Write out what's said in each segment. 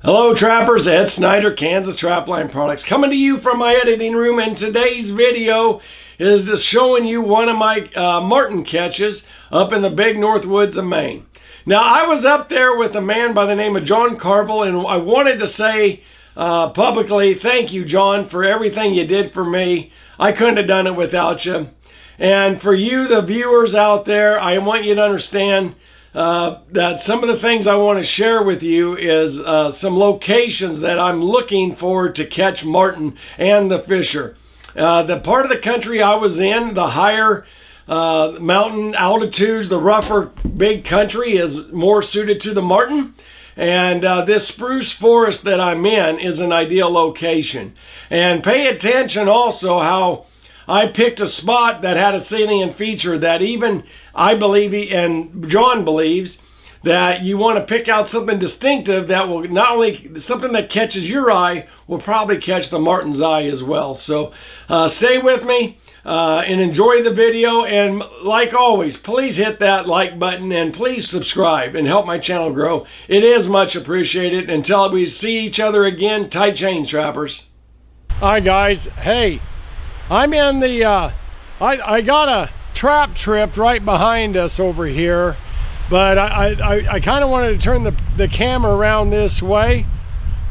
Hello trappers, Ed Schneider, Kansas Trapline Products, coming to you from my editing room, and today's video is just showing you one of my marten catches up in the big North Woods of Maine. Now, I was up there with a man by the name of John Carville, and I wanted to say publicly, thank you, John, for everything you did for me. I couldn't have done it without you. And for you, the viewers out there, I want you to understand that some of the things I want to share with you is some locations that I'm looking for to catch marten and the fisher. The part of the country I was in, the higher mountain altitudes, the rougher big country is more suited to the marten. And this spruce forest that I'm in is an ideal location. And pay attention also how I picked a spot that had a salient feature that even I believe, and John believes, that you want to pick out something distinctive that will not only, something that catches your eye, will probably catch the marten's eye as well. So stay with me and enjoy the video. And like always, please hit that like button and please subscribe and help my channel grow. It is much appreciated. Until we see each other again, tight chains, trappers. Hi guys, hey. I'm in the, I got a trap tripped right behind us over here, but I kind of wanted to turn the camera around this way.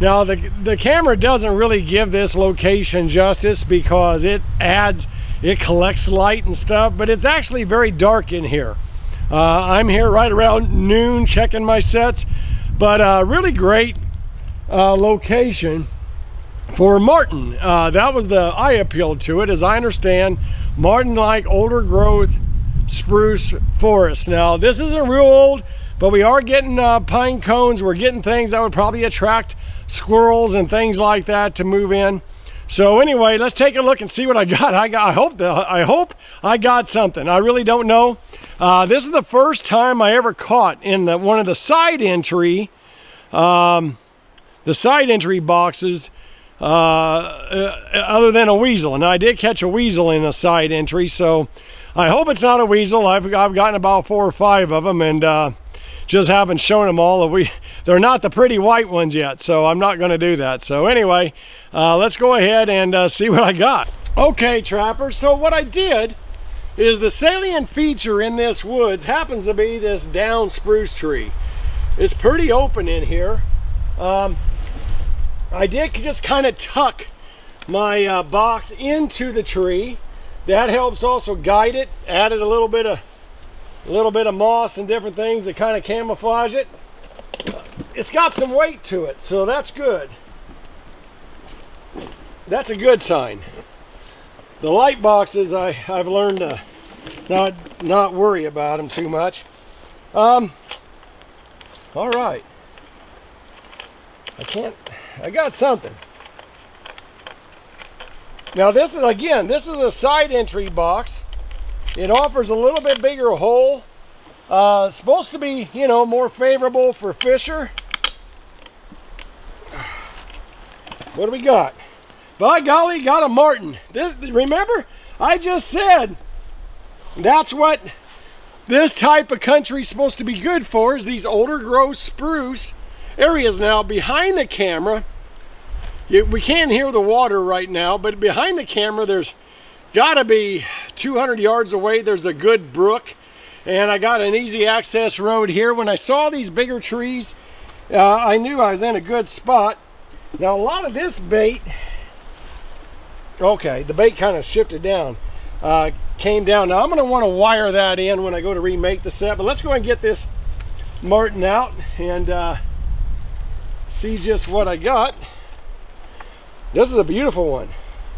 Now the camera doesn't really give this location justice because it collects light and stuff, but it's actually very dark in here. I'm here right around noon checking my sets, but really great location for marten. That was I appealed to it. As I understand, marten like older growth spruce forest. Now this isn't real old, but we are getting pine cones. We're getting things that would probably attract squirrels and things like that to move in. So anyway, let's take a look and see what I got. I hope I got something. I really don't know. This is the first time I ever caught in one of the side entry boxes, other than a weasel. And I did catch a weasel in a side entry, so I hope it's not a weasel. I've gotten about 4 or 5 of them, and just haven't shown them all. They're not the pretty white ones yet, so I'm not going to do that. So anyway, let's go ahead and see what I got. Okay, trappers, so what I did is the salient feature in this woods happens to be this down spruce tree. It's pretty open in here. I did just kind of tuck my box into the tree. That helps also guide it. Added a little bit of moss and different things to kind of camouflage it. It's got some weight to it, so that's good. That's a good sign. The light boxes, I've learned to not worry about them too much. All right. I got something. Now this is a side entry box. It offers a little bit bigger hole. Supposed to be, more favorable for fisher. What do we got? By golly, got a marten. Remember, I just said that's what this type of country is supposed to be good for, is these older growth spruce areas. Now behind the camera, we can't hear the water right now, but behind the camera there's got to be 200 yards away there's a good brook, and I got an easy access road here. When I saw these bigger trees, I knew I was in a good spot. Now a lot of this bait, okay, the bait kind of shifted down, came down. Now I'm going to want to wire that in when I go to remake the set, but let's go ahead and get this marten out and see just what I got. This is a beautiful one.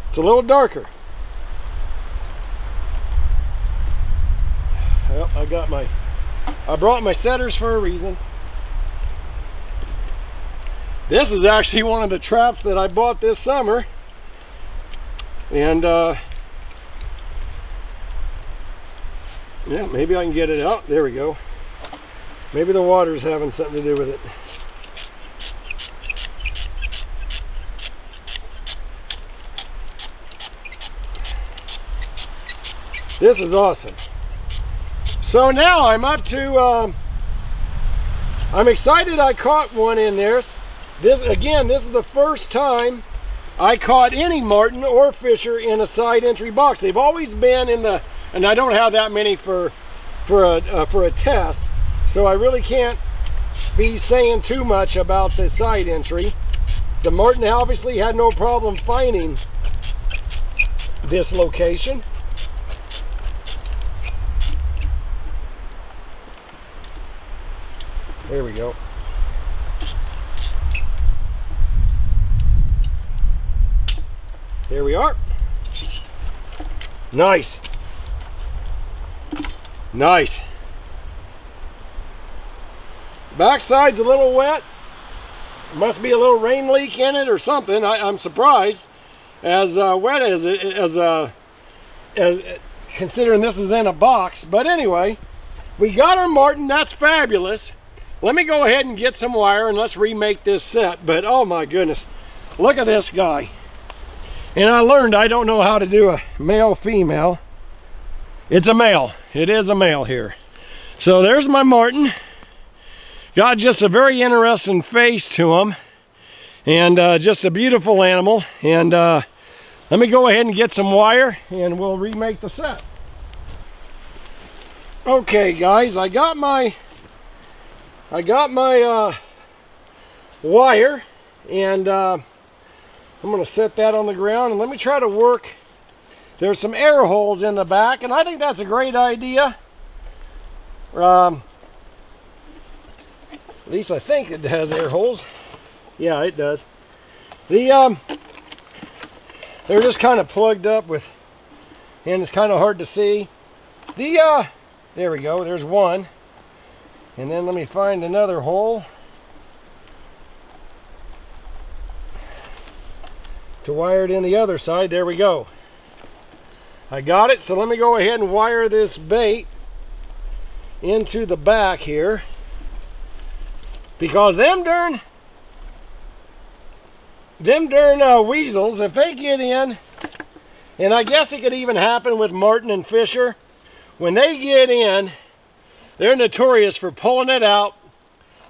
It's a little darker. Well, I brought my setters for a reason. This is actually one of the traps that I bought this summer. And yeah, maybe I can get it out. There we go. Maybe the water's having something to do with it. This is awesome. So now I'm up to, I'm excited I caught one in there. This is the first time I caught any marten or fisher in a side entry box. They've always been in the, and I don't have that many for a test, so I really can't be saying too much about the side entry. The marten obviously had no problem finding this location. There we go. There we are. Nice. Nice. Backside's a little wet. Must be a little rain leak in it or something. I'm surprised. As wet as considering this is in a box. But anyway, we got our marten. That's fabulous. Let me go ahead and get some wire and let's remake this set. But oh my goodness, look at this guy. And I learned I don't know how to do a male-female. It's a male. It is a male here. So there's my marten. Got just a very interesting face to him. And just a beautiful animal. And let me go ahead and get some wire and we'll remake the set. Okay guys, I got my wire, and I'm going to set that on the ground and let me try to work. There's some air holes in the back, and I think that's a great idea. At least I think it has air holes. Yeah, it does. They're just kind of plugged up with, and it's kind of hard to see. There we go, there's one. And then let me find another hole to wire it in the other side. There we go. I got it. So let me go ahead and wire this bait into the back here, because them darn weasels, if they get in, and I guess it could even happen with marten and fisher, when they get in, they're notorious for pulling it out.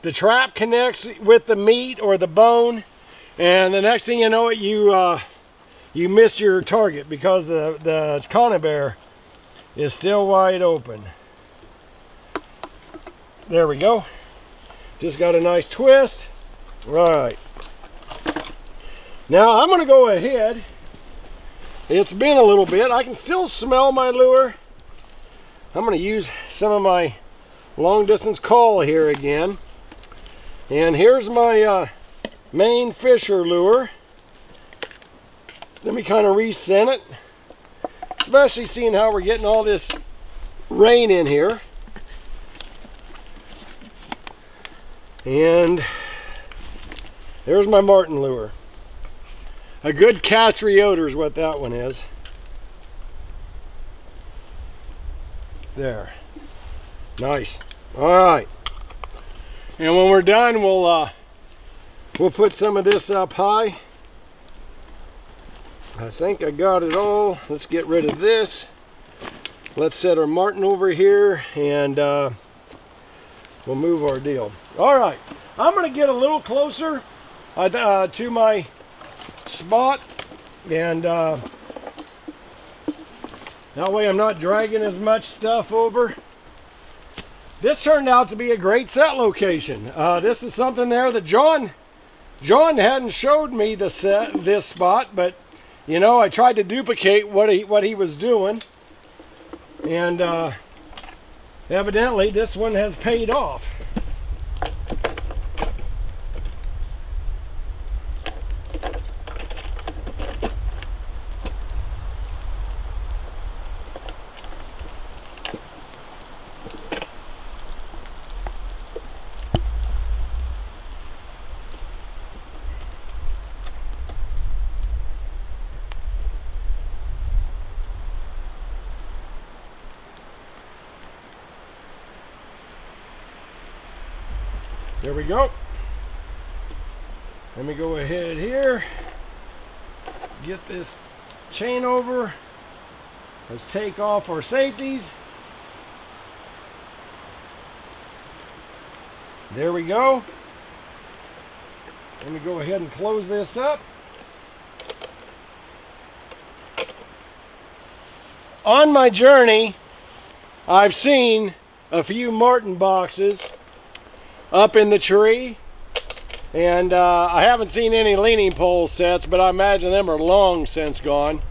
The trap connects with the meat or the bone, and the next thing you know it, you missed your target because the conibear is still wide open. There we go. Just got a nice twist. Right. Now I'm going to go ahead. It's been a little bit. I can still smell my lure. I'm going to use some of my long distance call here again, and here's my Maine Fisher lure. Let me kind of recent it, especially seeing how we're getting all this rain in here. And there's my marten lure. A good Castrioter is what that one is. There. Nice. All right. And when we're done, we'll put some of this up high. I think I got it all. Let's get rid of this. Let's set our marten over here, and we'll move our deal. All right. I'm going to get a little closer to my spot, and that way I'm not dragging as much stuff over. This turned out to be a great set location. This is something there that John hadn't showed me this spot, but you know, I tried to duplicate what he was doing, and evidently this one has paid off. There we go. Let me go ahead here, get this chain over. Let's take off our safeties. There we go. Let me go ahead and close this up. On my journey, I've seen a few marten boxes up in the tree, and I haven't seen any leaning pole sets, but I imagine them are long since gone.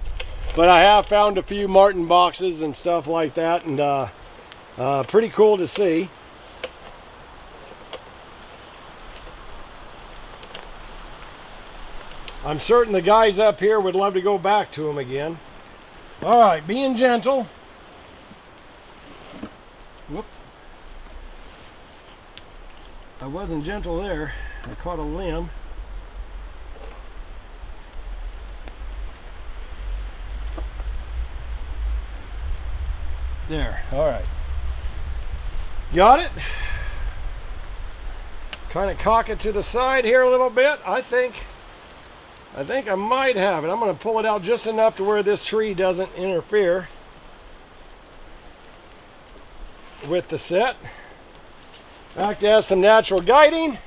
But I have found a few marten boxes and stuff like that, and pretty cool to see. I'm certain the guys up here would love to go back to them again. All right, being gentle. Whoop. I wasn't gentle there. I caught a limb. There, all right. Got it. Kind of cock it to the side here a little bit. I think I might have it. I'm going to pull it out just enough to where this tree doesn't interfere with the set. Act as some natural guiding.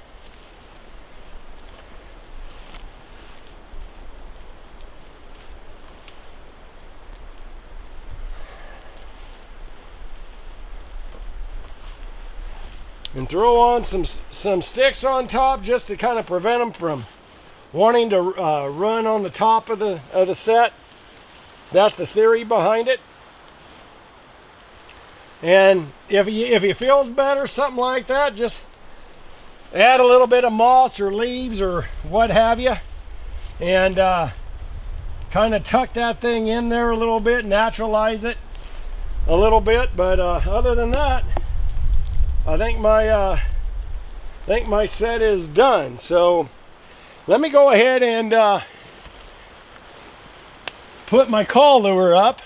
And throw on some sticks on top just to kind of prevent them from wanting to run on the top of the set. That's the theory behind it. And if you feels better, something like that, just add a little bit of moss or leaves or what have you, and kind of tuck that thing in there a little bit, naturalize it a little bit. But other than that, I think my set is done. So let me go ahead and put my call lure up.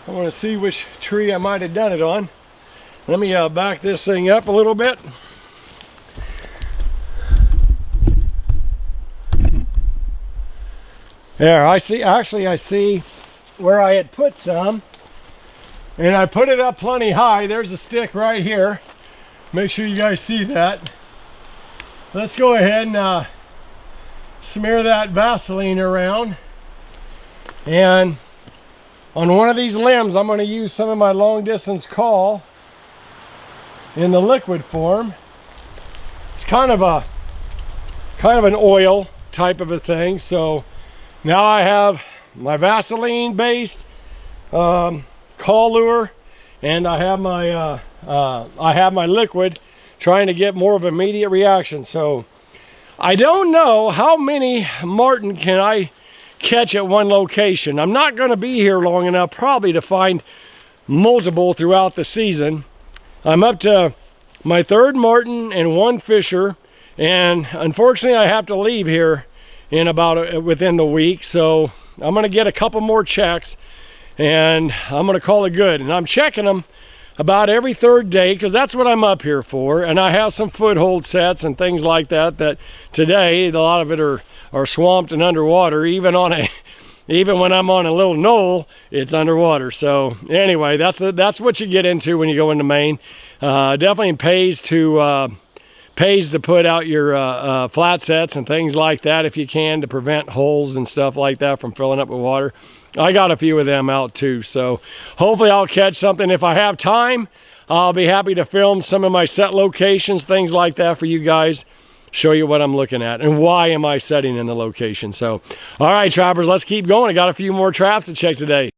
I want to see which tree I might have done it on. Let me back this thing up a little bit. There, I see where I had put some, and I put it up plenty high. There's a stick right here. Make sure you guys see that. Let's go ahead and smear that Vaseline around. And on one of these limbs, I'm going to use some of my long distance call in the liquid form. It's kind of an oil type of a thing. So now I have my Vaseline based call lure, and I have my liquid, trying to get more of an immediate reaction. So I don't know how many marten can I catch at one location. I'm not going to be here long enough probably to find multiple throughout the season. I'm up to my third marten and one fisher, and unfortunately I have to leave here in about within the week. So I'm going to get a couple more checks, and I'm going to call it good. And I'm checking them about every third day, because that's what I'm up here for. And I have some foothold sets and things like that today a lot of it are swamped and underwater. Even when I'm on a little knoll, it's underwater. So anyway, that's what you get into when you go into Maine. Definitely pays to put out your flat sets and things like that if you can, to prevent holes and stuff like that from filling up with water. I got a few of them out too, so hopefully I'll catch something. If I have time, I'll be happy to film some of my set locations, things like that for you guys, show you what I'm looking at and why am I setting in the location. So all right, trappers, let's keep going. I got a few more traps to check today.